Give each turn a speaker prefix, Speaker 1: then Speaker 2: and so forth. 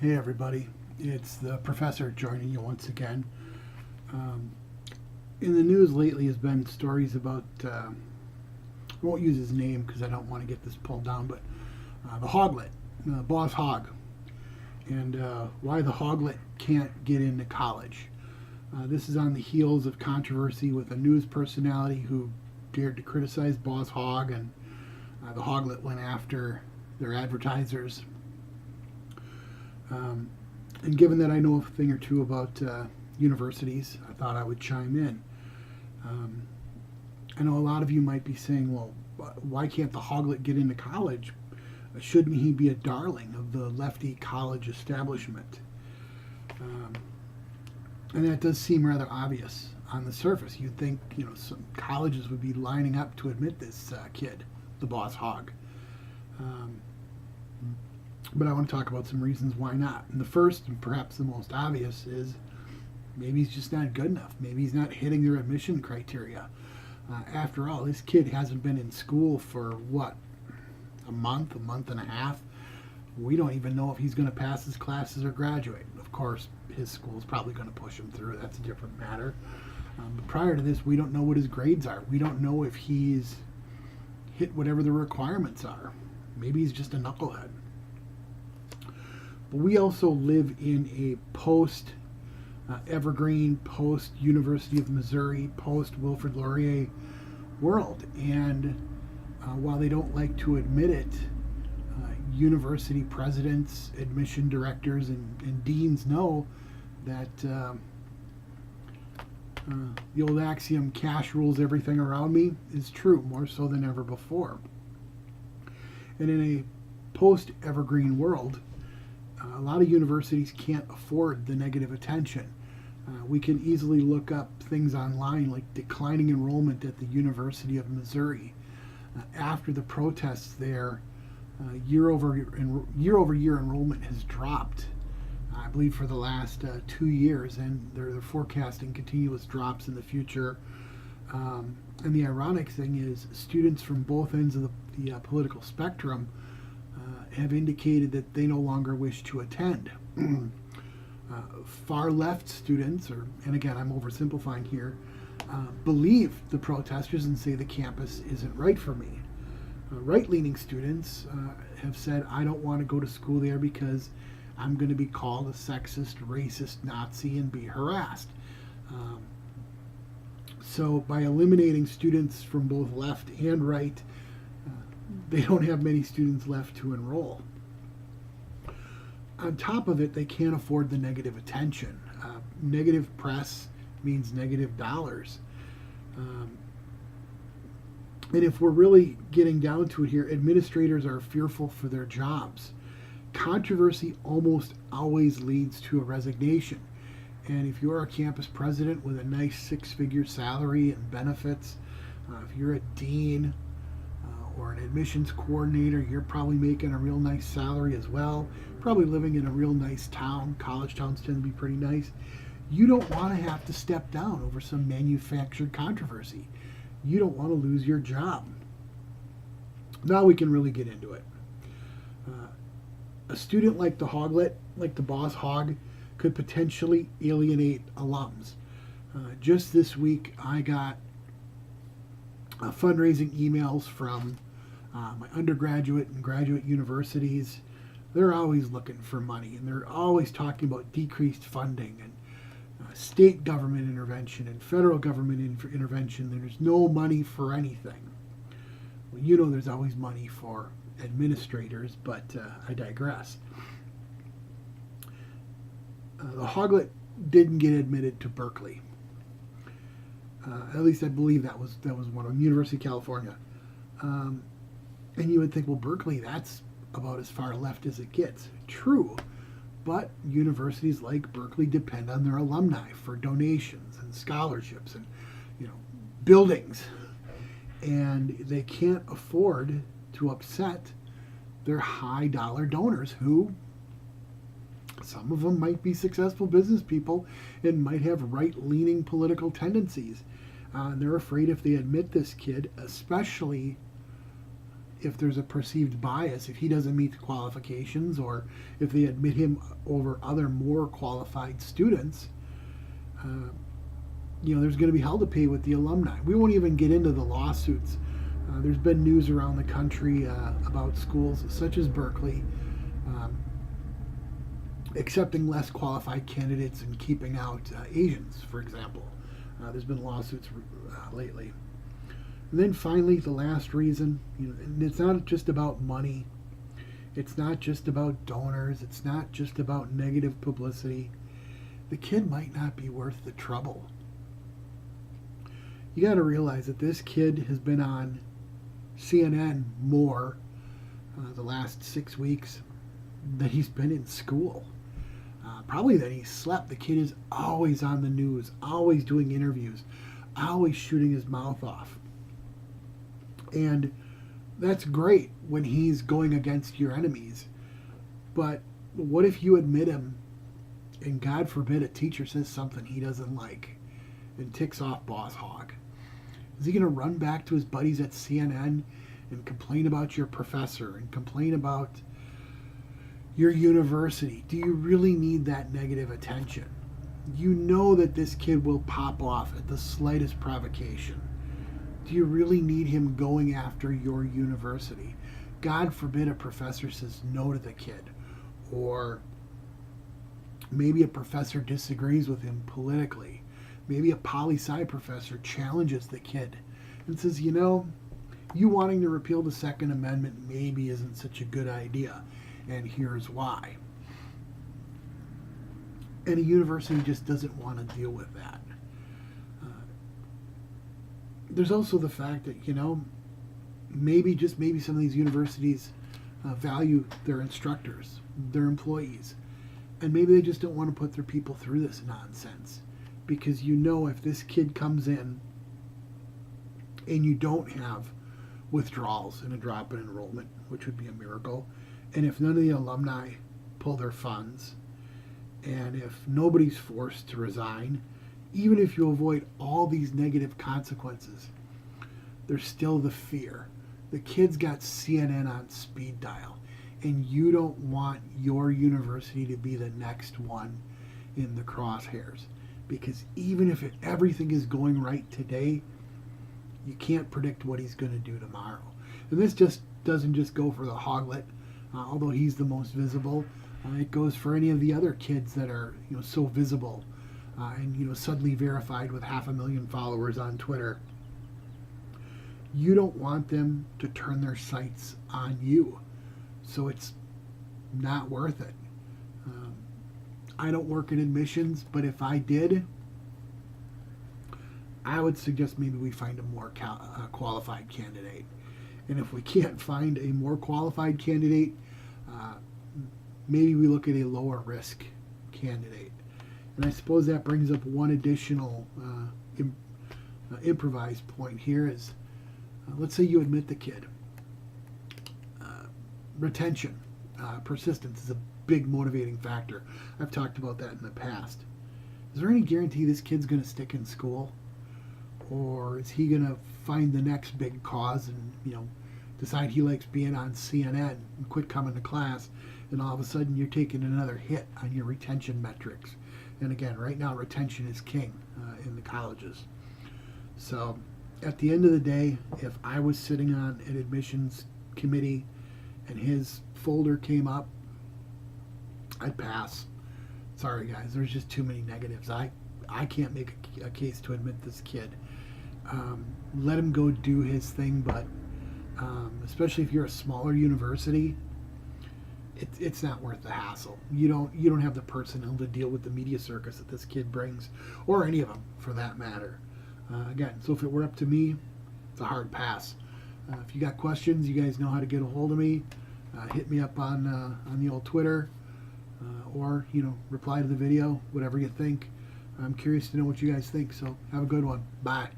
Speaker 1: Hey everybody, it's the professor joining you once again. Um, in the news lately has been stories about, I won't use his name because I don't want to get this pulled down, but the Hogglet, Boss Hogg, and why the Hogglet can't get into college. This is on the heels of controversy with a news personality who dared to criticize Boss Hogg, and the Hogglet went after their advertisers. And given that I know a thing or two about universities, I thought I would chime in. I know a lot of you might be saying, well, why can't the Hogglet get into college? Shouldn't he be a darling of the lefty college establishment? And that does seem rather obvious on the surface. You'd think, some colleges would be lining up to admit this kid, the Boss Hogg. But I want to talk about some reasons why not. And the first, and perhaps the most obvious, is maybe he's just not good enough. Maybe he's not hitting their admission criteria. After all, this kid hasn't been in school for, a month and a half. We don't even know if he's going to pass his classes or graduate. Of course, his school's probably going to push him through. That's a different matter. But prior to this, we don't know what his grades are. We don't know if he's hit whatever the requirements are. Maybe he's just a knucklehead. But we also live in a post-Evergreen, post-University of Missouri, post-Wilfrid Laurier world. And while they don't like to admit it, university presidents, admission directors, and deans know that the old axiom, cash rules everything around me, is true, more so than ever before. And in a post-Evergreen world, a lot of universities can't afford the negative attention. We can easily look up things online like declining enrollment at the University of Missouri. After the protests there, year over year enrollment has dropped, I believe, for the last 2 years, and they're forecasting continuous drops in the future. And the ironic thing is, students from both ends of the political spectrum have indicated that they no longer wish to attend. Far left students, and again, I'm oversimplifying here, believe the protesters and say the campus isn't right for me. Right-leaning students have said, I don't want to go to school there because I'm going to be called a sexist, racist, Nazi, and be harassed. So by eliminating students from both left and right, they don't have many students left to enroll. On top of it, they can't afford the negative attention. Negative press means negative dollars. And if we're really getting down to it here, administrators are fearful for their jobs. Controversy almost always leads to a resignation. And if you're a campus president with a nice six-figure salary and benefits, if you're a dean or an admissions coordinator, you're probably making a real nice salary as well, probably living in a real nice town. College towns tend to be pretty nice. You don't want to have to step down over some manufactured controversy. You don't want to lose your job. Now we can really get into it. A student like the Hogglet, like the Boss Hogg, could potentially alienate alums. Just this week, I got fundraising emails from my undergraduate and graduate universities. They're always looking for money, and they're always talking about decreased funding and state government intervention and federal government intervention. There's no money for anything. Well, there's always money for administrators, but I digress. The Hogglet didn't get admitted to Berkeley. At least I believe that was one of them, University of California. And you would think, well, Berkeley, that's about as far left as it gets. True, but universities like Berkeley depend on their alumni for donations and scholarships and buildings, and they can't afford to upset their high dollar donors, who some of them might be successful business people and might have right-leaning political tendencies. They're afraid if they admit this kid, especially if there's a perceived bias, if he doesn't meet the qualifications, or if they admit him over other more qualified students, there's going to be hell to pay with the alumni. We won't even get into the lawsuits. There's been news around the country about schools such as Berkeley accepting less qualified candidates and keeping out Asians, for example. There's been lawsuits lately. And then finally, the last reason, and it's not just about money. It's not just about donors. It's not just about negative publicity. The kid might not be worth the trouble. You got to realize that this kid has been on CNN more the last 6 weeks than he's been in school. Probably that he slept. The kid is always on the news, always doing interviews, always shooting his mouth off. And that's great when he's going against your enemies. But what if you admit him, and God forbid a teacher says something he doesn't like and ticks off Boss Hogg? Is he going to run back to his buddies at CNN and complain about your professor and complain about your university? Do you really need that negative attention? You know that this kid will pop off at the slightest provocation. Do you really need him going after your university? God forbid a professor says no to the kid, or maybe a professor disagrees with him politically. Maybe a poli-sci professor challenges the kid and says, you wanting to repeal the Second Amendment maybe isn't such a good idea, and here's why. And a university just doesn't want to deal with that. There's also the fact that, maybe some of these universities value their instructors, their employees, and maybe they just don't want to put their people through this nonsense. Because if this kid comes in and you don't have withdrawals and a drop in enrollment, which would be a miracle, and if none of the alumni pull their funds, and if nobody's forced to resign, even if you avoid all these negative consequences, there's still the fear. The kid's got CNN on speed dial, and you don't want your university to be the next one in the crosshairs. Because even if everything is going right today, you can't predict what he's going to do tomorrow. And this just doesn't just go for the Hogglet, although he's the most visible. It goes for any of the other kids that are so visible and suddenly verified with 500,000 followers on Twitter. You don't want them to turn their sights on you, so it's not worth it. I don't work in admissions, but if I did, I would suggest maybe we find a more qualified candidate. And if we can't find a more qualified candidate, maybe we look at a lower risk candidate. And I suppose that brings up one additional improvised point here is, let's say you admit the kid. Retention, persistence is a big motivating factor. I've talked about that in the past. Is there any guarantee this kid's going to stick in school? Or is he going to find the next big cause and, decide he likes being on CNN and quit coming to class, and all of a sudden you're taking another hit on your retention metrics? And again, right now retention is king in the colleges. So at the end of the day, if I was sitting on an admissions committee and his folder came up, I'd pass. Sorry guys, there's just too many negatives. I can't make a case to admit this kid. Let him go do his thing, but especially if you're a smaller university, it's not worth the hassle. You don't have the personnel to deal with the media circus that this kid brings, or any of them for that matter. Again, so if it were up to me, it's a hard pass. If you got questions, you guys know how to get a hold of me. Hit me up on the old Twitter, or reply to the video, whatever you think. I'm curious to know what you guys think. So have a good one. Bye.